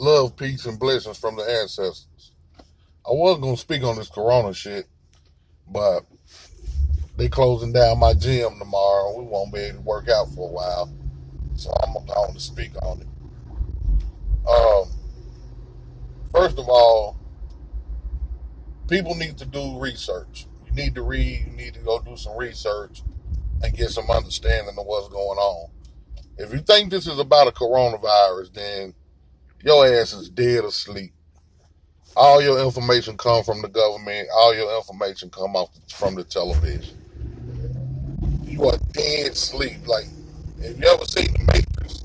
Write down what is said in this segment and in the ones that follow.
Love, peace, and blessings from the ancestors. I was going to speak on this corona shit, but they closing down my gym tomorrow. We won't be able to work out for a while. So I'm going to speak on it. First of all, people need to do research. You need to read, you need to go do some research and get some understanding of what's going on. If you think this is about a coronavirus, then your ass is dead asleep. All your information come from the government. All your information come off from the television. You are dead asleep. Like, if you ever seen The Matrix,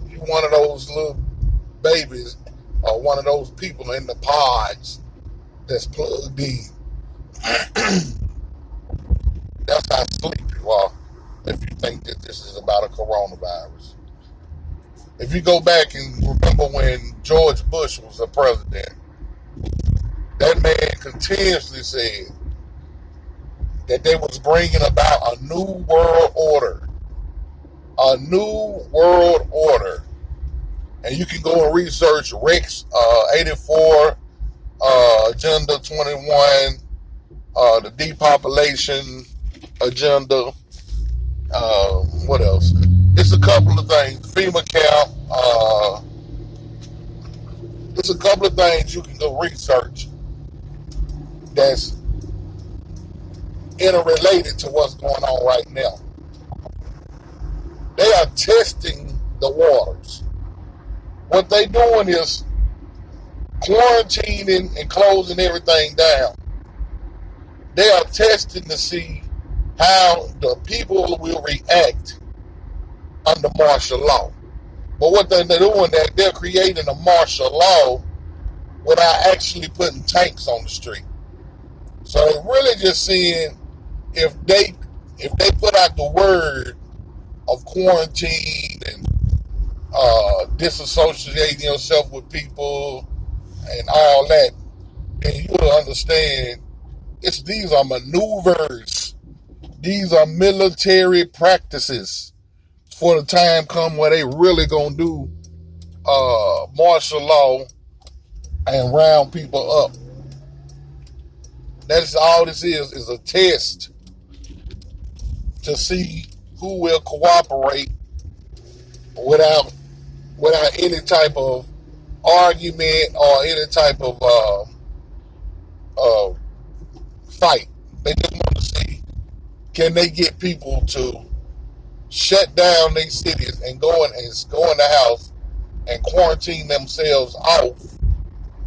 you one of those little babies or one of those people in the pods that's plugged in. That's how sleep you are if you think that this is about a coronavirus. If you go back and remember when George Bush was the president, that man continuously said that they was bringing about a new world order. A new world order. And you can go and research Rex 84, Agenda 21, the depopulation agenda. What else? It's a couple of things. FEMA camp. It's a couple of things you can go research that's interrelated to what's going on right now. They are testing the waters. What they doing is quarantining and closing everything down. They are testing to see how the people will react under martial law. But what they're doing, they're creating a martial law without actually putting tanks on the street. So they're really just seeing if they put out the word of quarantine and disassociating yourself with people and all that, then you will understand these are maneuvers. These are military practices for the time come where they really gonna do martial law and round people up. That's all this is a test to see who will cooperate without any type of argument or any type of fight. They just want to see, can they get people to shut down their cities and go in the house and quarantine themselves off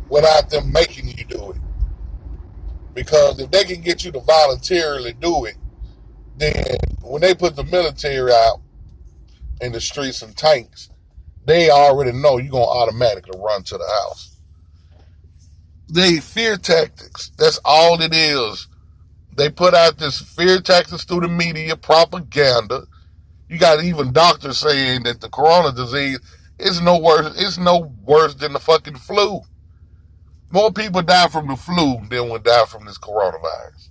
without them making you do it. Because if they can get you to voluntarily do it, then when they put the military out in the streets and tanks, they already know you're going to automatically run to the house. They fear tactics. That's all it is. They put out this fear tactics through the media, propaganda. You got even doctors saying that the corona disease is no worse than the fucking flu. More people die from the flu than would die from this coronavirus.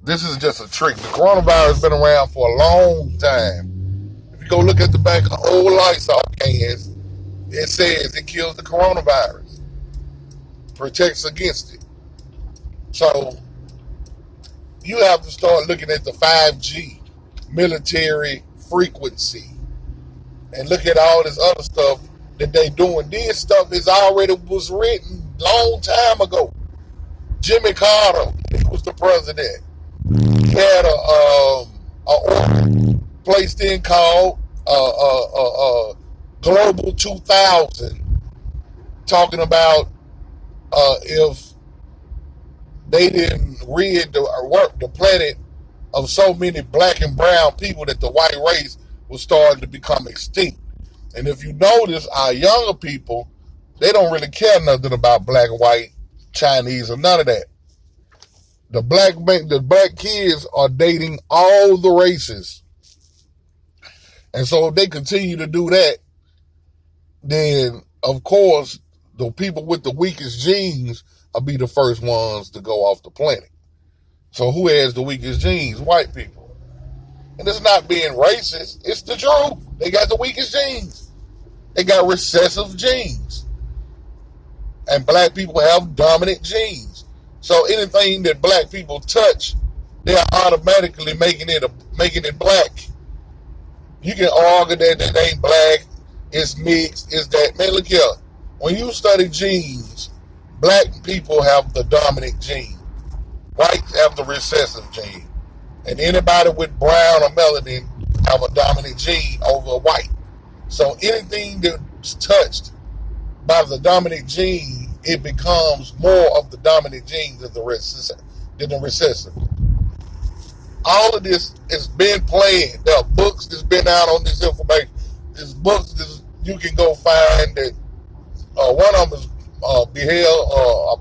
This is just a trick. The coronavirus has been around for a long time. If you go look at the back of old Lysol cans, it says it kills the coronavirus. Protects against it. So you have to start looking at the 5G military frequency and look at all this other stuff that they doing. This stuff was written long time ago. Jimmy Carter, he was the president. He had a order placed in called Global 2000, talking about if they didn't rid the planet of so many black and brown people that the white race was starting to become extinct. And if you notice, our younger people, they don't really care nothing about black, white, Chinese, or none of that. The black kids are dating all the races. And so if they continue to do that, then of course the people with the weakest genes will be the first ones to go off the planet. So who has the weakest genes? White people. And it's not being racist, it's the truth. They got the weakest genes. They got recessive genes. And black people have dominant genes. So anything that black people touch, they are automatically making it black. You can argue that it ain't black, it's mixed, it's that. Man, look here. When you study genes, black people have the dominant gene. Whites have the recessive gene. And anybody with brown or melanin have a dominant gene over a white. So anything that's touched by the dominant gene, it becomes more of the dominant gene than the recessive. All of this has been planned. There are books that's been out on this information. There's books that you can go find that one of them is A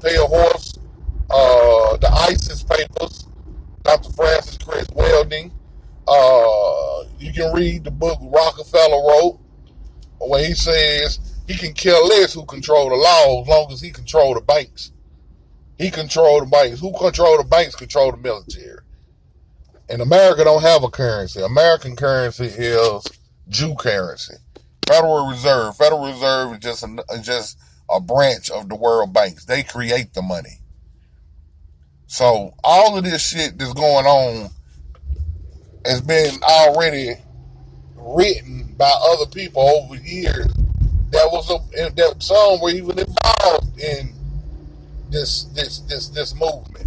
Pale Horse, the ISIS Papers, Dr. Francis Chris Welding. You can read the book Rockefeller wrote, where he says he can care less who control the law as long as he control the banks. He control the banks. Who control the banks control the military. And America don't have a currency. American currency is Jew currency. Federal Reserve. Federal Reserve is just a branch of the world banks. They create the money. So all of this shit that's going on has been already written by other people over years. That some were even involved in this movement.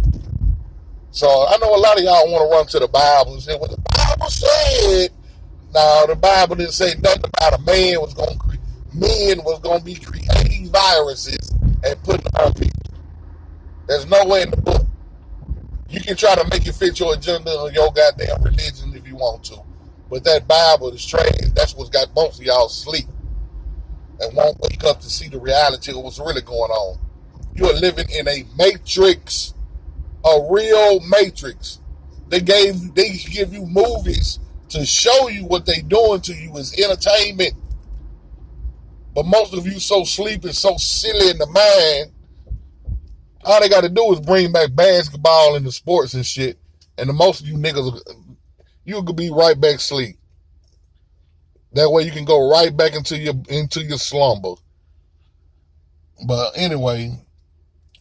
So I know a lot of y'all want to run to the Bible and say, "Well, the Bible said." No, the Bible didn't say nothing about a man was going to be creating viruses and putting them on people. There's nowhere in the book. You can try to make it fit your agenda or your goddamn religion if you want to, but that Bible is trash. That's what's got most of y'all asleep and won't wake up to see the reality of what's really going on. You are living in a matrix, a real matrix. They give you movies to show you what they doing to you is entertainment. But most of you so sleepy, so silly in the mind, all they got to do is bring back basketball and the sports and shit, and the most of you niggas, you could be right back asleep. That way you can go right back into your slumber. But anyway,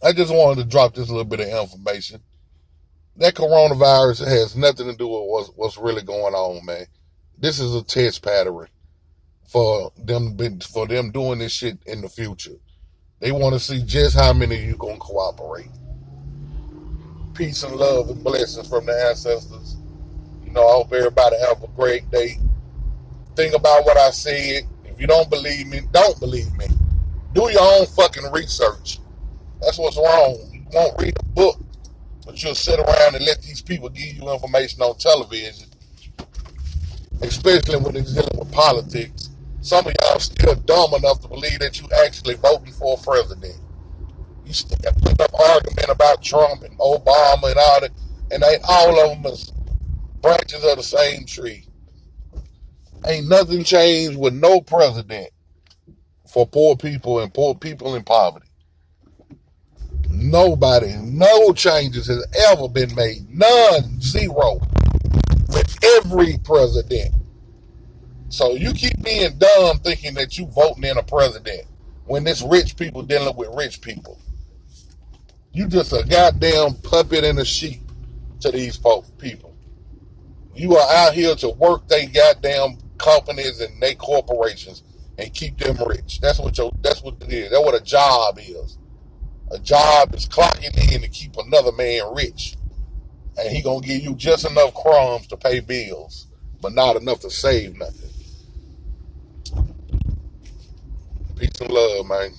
I just wanted to drop this little bit of information. That coronavirus has nothing to do with what's really going on, man. This is a test pattern for them doing this shit in the future. They want to see just how many of you gonna cooperate. Peace and love and blessings from the ancestors. I hope everybody have a great day. Think about what I said. If you don't believe me, don't believe me. Do your own fucking research. That's what's wrong. You won't read a book, but you'll sit around and let these people give you information on television, especially when it's dealing with politics. Some of y'all still dumb enough to believe that you actually voting for a president. You still put up argument about Trump and Obama and all that, and all of them is branches of the same tree. Ain't nothing changed with no president for poor people and poor people in poverty. Nobody, no changes has ever been made. None, zero, with every president. So you keep being dumb thinking that you voting in a president when it's rich people dealing with rich people. You just a goddamn puppet and a sheep to these people. You are out here to work they goddamn companies and they corporations and keep them rich. That's what it is. That's what a job is. A job is clocking in to keep another man rich. And he gonna give you just enough crumbs to pay bills, but not enough to save nothing. Peace and love, man.